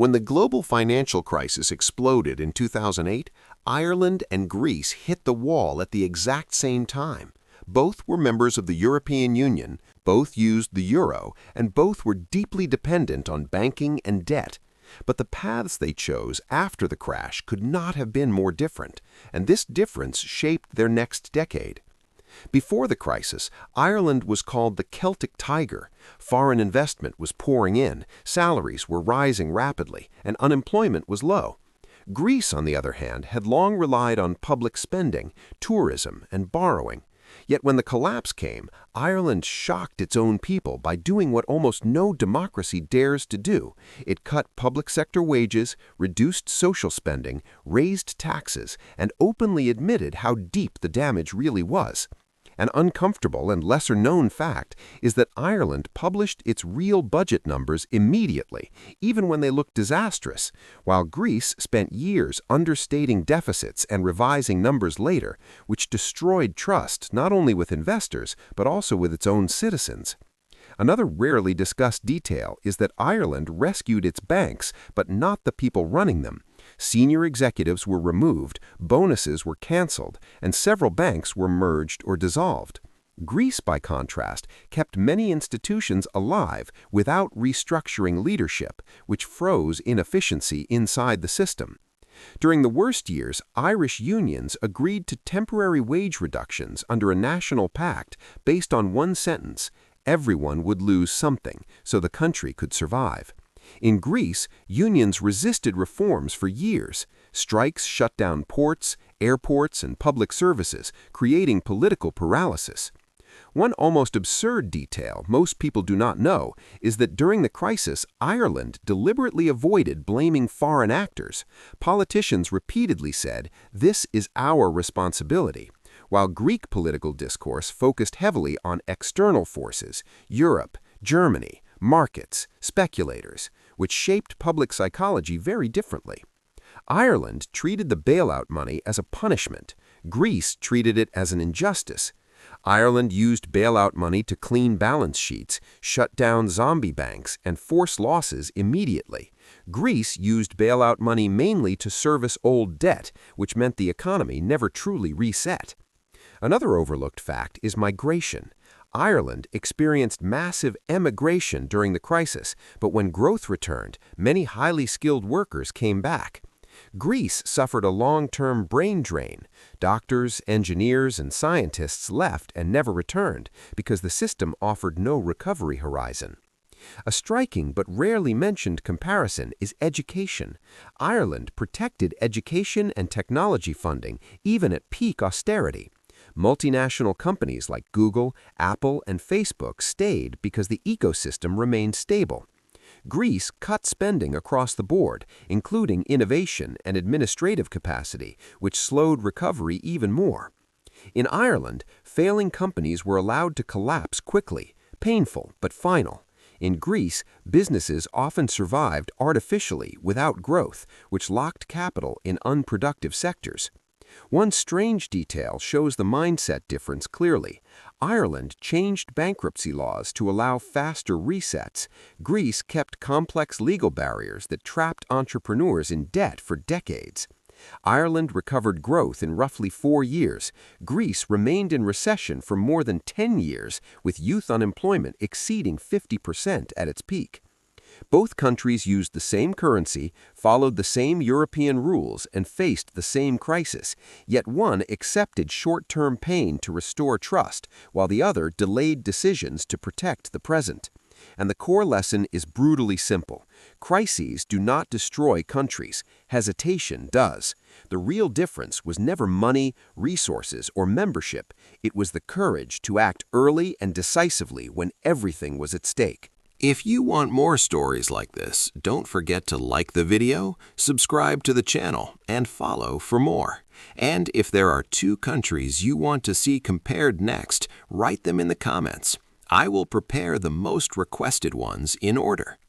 When the global financial crisis exploded in 2008, Ireland and Greece hit the wall at the exact same time. Both were members of the European Union, both used the euro, and both were deeply dependent on banking and debt. But the paths they chose after the crash could not have been more different, and this difference shaped their next decade. Before the crisis, Ireland was called the Celtic Tiger. Foreign investment was pouring in, salaries were rising rapidly, and unemployment was low. Greece, on the other hand, had long relied on public spending, tourism, and borrowing. Yet when the collapse came, Ireland shocked its own people by doing what almost no democracy dares to do. It cut public sector wages, reduced social spending, raised taxes, and openly admitted how deep the damage really was. An uncomfortable and lesser-known fact is that Ireland published its real budget numbers immediately, even when they looked disastrous, while Greece spent years understating deficits and revising numbers later, which destroyed trust not only with investors but also with its own citizens. Another rarely discussed detail is that Ireland rescued its banks, but not the people running them. Senior executives were removed, bonuses were canceled, and several banks were merged or dissolved. Greece, by contrast, kept many institutions alive without restructuring leadership, which froze inefficiency inside the system. During the worst years, Irish unions agreed to temporary wage reductions under a national pact based on one sentence: everyone would lose something, so the country could survive. In Greece, unions resisted reforms for years. Strikes shut down ports, airports, and public services, creating political paralysis. One almost absurd detail most people do not know is that during the crisis, Ireland deliberately avoided blaming foreign actors. Politicians repeatedly said, "This is our responsibility," while Greek political discourse focused heavily on external forces: Europe, Germany, markets, speculators, which shaped public psychology very differently. Ireland treated the bailout money as a punishment. Greece treated it as an injustice. Ireland used bailout money to clean balance sheets, shut down zombie banks, and force losses immediately. Greece used bailout money mainly to service old debt, which meant the economy never truly reset. Another overlooked fact is migration. Ireland experienced massive emigration during the crisis, but when growth returned, many highly skilled workers came back. Greece suffered a long-term brain drain. Doctors, engineers, and scientists left and never returned because the system offered no recovery horizon. A striking but rarely mentioned comparison is education. Ireland protected education and technology funding even at peak austerity. Multinational companies like Google, Apple, and Facebook stayed because the ecosystem remained stable. Greece cut spending across the board, including innovation and administrative capacity, which slowed recovery even more. In Ireland, failing companies were allowed to collapse quickly, painful but final. In Greece, businesses often survived artificially without growth, which locked capital in unproductive sectors. One strange detail shows the mindset difference clearly. Ireland changed bankruptcy laws to allow faster resets. Greece kept complex legal barriers that trapped entrepreneurs in debt for decades. Ireland recovered growth in roughly 4 years. Greece remained in recession for more than 10 years, with youth unemployment exceeding 50% at its peak. Both countries used the same currency, followed the same European rules, and faced the same crisis, yet one accepted short-term pain to restore trust, while the other delayed decisions to protect the present. And the core lesson is brutally simple. Crises do not destroy countries. Hesitation does. The real difference was never money, resources, or membership. It was the courage to act early and decisively when everything was at stake. If you want more stories like this, don't forget to like the video, subscribe to the channel, and follow for more. And if there are 2 countries you want to see compared next, write them in the comments. I will prepare the most requested ones in order.